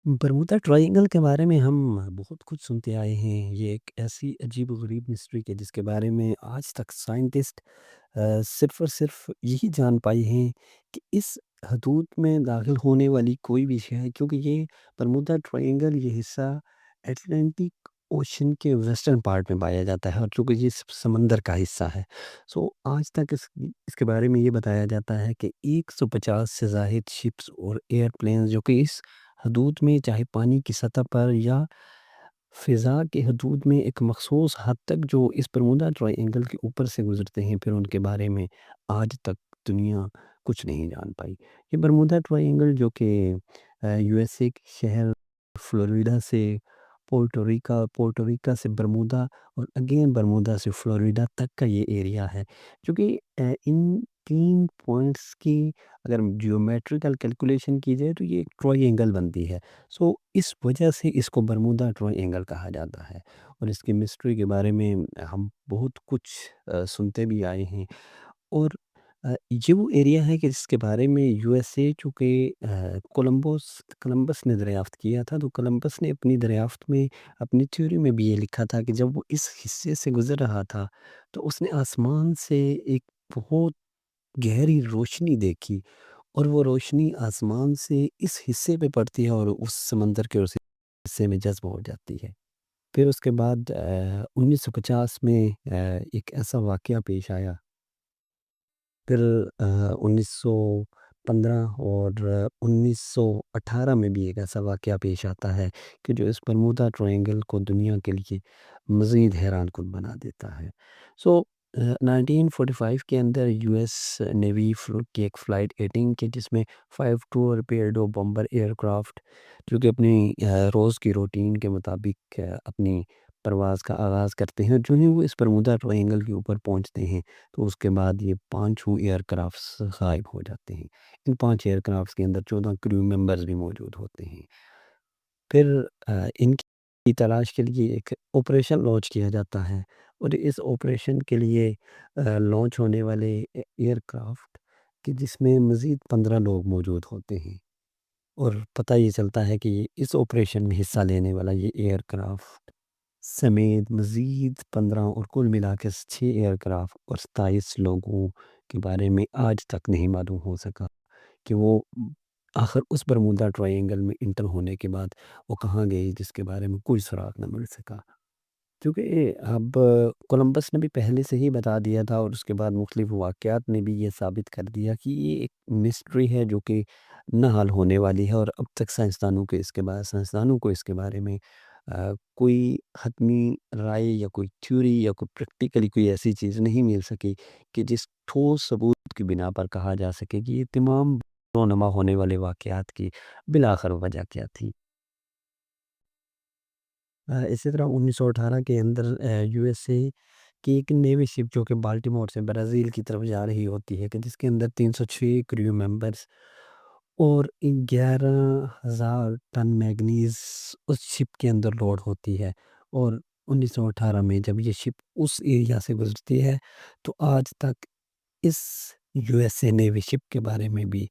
Bermuda triangle کے بارے میں ہم بہت کچھ سنتے آئے ہیں۔ یہ ایک ایسی عجیب و غریب مسٹری ہے جس کے بارے میں آج تک سائنٹسٹ صرف اور صرف یہی جان پائے ہیں کہ اس حدود میں داخل ہونے والی کوئی بھی شے ہے، کیونکہ یہ برمودا ٹرائینگل یہ حصہ اٹلانٹک اوشن کے ویسٹرن پارٹ میں پایا جاتا ہے، اور چونکہ یہ سمندر کا حصہ ہے، آج تک اس کے بارے میں یہ بتایا جاتا ہے کہ 150 سے زائد شپس اور ایئر پلینز جو کہ اس حدود میں، چاہے پانی کی سطح پر یا فضا کے حدود میں، ایک مخصوص حد تک جو اس برمودا ٹرائینگل کے اوپر سے گزرتے ہیں، پھر ان کے بارے میں آج تک دنیا کچھ نہیں جان پائی۔ یہ برمودا ٹرائینگل جو کہ یو ایس اے کے شہر فلوریڈا سے پورٹوریکا سے برمودا، اور اگین برمودا سے فلوریڈا تک کا یہ ایریا ہے، جو کہ ان تین پوائنٹس کی اگر جیومیٹریکل کیلکولیشن کی جائے تو یہ ایک ٹرائی اینگل بنتی ہے۔ اس وجہ سے اس کو برمودا ٹرائی اینگل کہا جاتا ہے، اور اس کی مسٹری کے بارے میں ہم بہت کچھ سنتے بھی آئے ہیں۔ اور یہ وہ ایریا ہے کہ جس کے بارے میں یو ایس اے چونکہ کولمبس نے دریافت کیا تھا، تو کولمبس نے اپنی دریافت میں، اپنی تھیوری میں بھی یہ لکھا تھا کہ جب وہ اس حصے سے گزر رہا تھا تو اس نے آسمان سے ایک بہت گہری روشنی دیکھی، اور وہ روشنی آسمان سے اس حصے پہ پڑتی ہے اور اس سمندر کے اس حصے میں جذب ہو جاتی ہے۔ پھر اس کے بعد 1950 میں ایک ایسا واقعہ پیش آیا، پھر 1915 اور 1918 میں بھی ایک ایسا واقعہ پیش آتا ہے کہ جو اس برمودا ٹرائینگل کو دنیا کے لیے مزید حیران کن بنا دیتا ہے۔ سو 1945 کے اندر یو ایس نیوی کی ایک فلائٹ 18 کے جس میں 52 ریپیرڈو بمبر ایئر کرافٹ جو کہ اپنی روز کی روٹین کے مطابق اپنی پرواز کا آغاز کرتے ہیں، جو ہی وہ اس برمودا ٹرائینگل کے اوپر پہنچتے ہیں تو اس کے بعد یہ پانچوں ایئر کرافٹس غائب ہو جاتے ہیں۔ ان 5 ایئر کرافٹس کے اندر 14 کریو ممبرز بھی موجود ہوتے ہیں۔ پھر ان کی تلاش کے لیے ایک آپریشن لانچ کیا جاتا ہے، اور اس آپریشن کے لیے لانچ ہونے والے ایئر کرافٹ کہ جس میں مزید 15 لوگ موجود ہوتے ہیں، اور پتہ یہ چلتا ہے کہ اس آپریشن میں حصہ لینے والا یہ ایئر کرافٹ سمیت مزید 15 اور کل ملا کے 6 ایئر کرافٹ اور 27 لوگوں کے بارے میں آج تک نہیں معلوم ہو سکا کہ وہ آخر اس برمودا ٹرائینگل میں انٹر ہونے کے بعد وہ کہاں گئے، جس کے بارے میں کوئی سراغ نہ مل سکا، کیونکہ اب کولمبس نے بھی پہلے سے ہی بتا دیا تھا، اور اس کے بعد مختلف واقعات نے بھی یہ ثابت کر دیا کہ یہ ایک مسٹری ہے جو کہ نہ حل ہونے والی ہے، اور اب تک سائنسدانوں کو اس کے بارے میں کوئی حتمی رائے یا کوئی تھیوری یا کوئی پریکٹیکلی کوئی ایسی چیز نہیں مل سکی کہ جس ٹھوس ثبوت کی بنا پر کہا جا سکے کہ یہ تمام رونما ہونے والے واقعات کی بالآخر وجہ کیا تھی۔ اسی طرح 1918 کے اندر یو ایس اے کی ایک نیوی شپ جو کہ بالٹیمور سے برازیل کی طرف جا رہی ہوتی ہے، کہ جس کے اندر 306 کریو ممبرس اور 11,000 ٹن میگنیز اس شپ کے اندر لوڈ ہوتی ہے، اور 1918 میں جب یہ شپ اس ایریا سے گزرتی ہے تو آج تک اس یو ایس اے نیوی شپ کے بارے میں بھی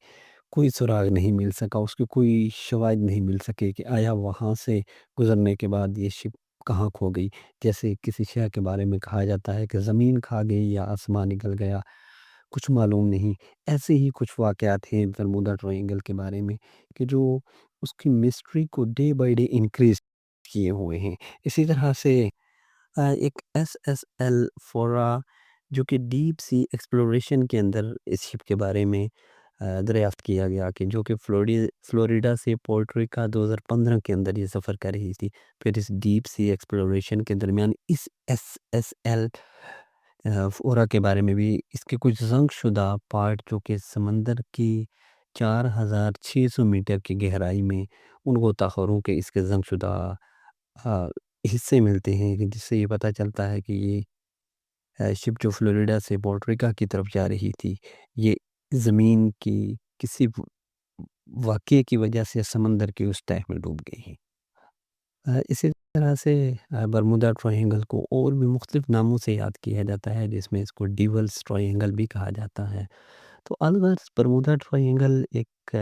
کوئی سراغ نہیں مل سکا، اس کے کوئی شواہد نہیں مل سکے کہ آیا وہاں سے گزرنے کے بعد یہ شپ کہاں کھو گئی۔ جیسے کسی شے کے بارے میں کہا جاتا ہے کہ زمین کھا گئی یا آسمان نکل گیا، کچھ معلوم نہیں۔ ایسے ہی کچھ واقعات ہیں برمودا ٹرائینگل کے بارے میں کہ جو اس کی مسٹری کو ڈے بائی ڈے انکریز کیے ہوئے ہیں۔ اسی طرح سے ایک ایس ایس ایل فورا جو کہ ڈیپ سی ایکسپلوریشن کے اندر اس شپ کے بارے میں دریافت کیا گیا، کہ جو کہ فلوریڈا سے پورٹریکا 2015 کے اندر یہ سفر کر رہی تھی۔ پھر اس ڈیپ سی ایکسپلوریشن کے درمیان اس ایس ایس ایل فورا کے بارے میں بھی اس کے کچھ زنک شدہ پارٹ جو کہ سمندر کی 4,600 میٹر کی گہرائی میں ان غوطہ خوروں کے اس کے زنک شدہ آ، حصے ملتے ہیں، کہ جس سے یہ پتہ چلتا ہے کہ یہ شپ جو فلوریڈا سے پورٹریکا کی طرف جا رہی تھی، یہ زمین کی کسی واقعے کی وجہ سے سمندر کے اس تہہ میں ڈوب گئی ہیں۔ اسی طرح سے برمودا ٹرائینگل کو اور بھی مختلف ناموں سے یاد کیا جاتا ہے، جس میں اس کو ڈیولز ٹرائینگل بھی کہا جاتا ہے۔ تو الغرض برمودا ٹرائینگل ایک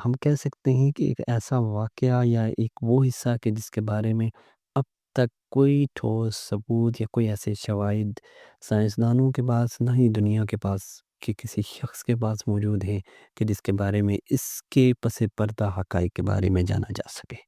ہم کہہ سکتے ہیں کہ ایک ایسا واقعہ یا ایک وہ حصہ کہ جس کے بارے میں اب تک کوئی ٹھوس ثبوت یا کوئی ایسے شواہد سائنسدانوں کے پاس نہ ہی دنیا کے پاس کہ کسی شخص کے پاس موجود ہیں کہ جس کے بارے میں اس کے پس پردہ حقائق کے بارے میں جانا جا سکے۔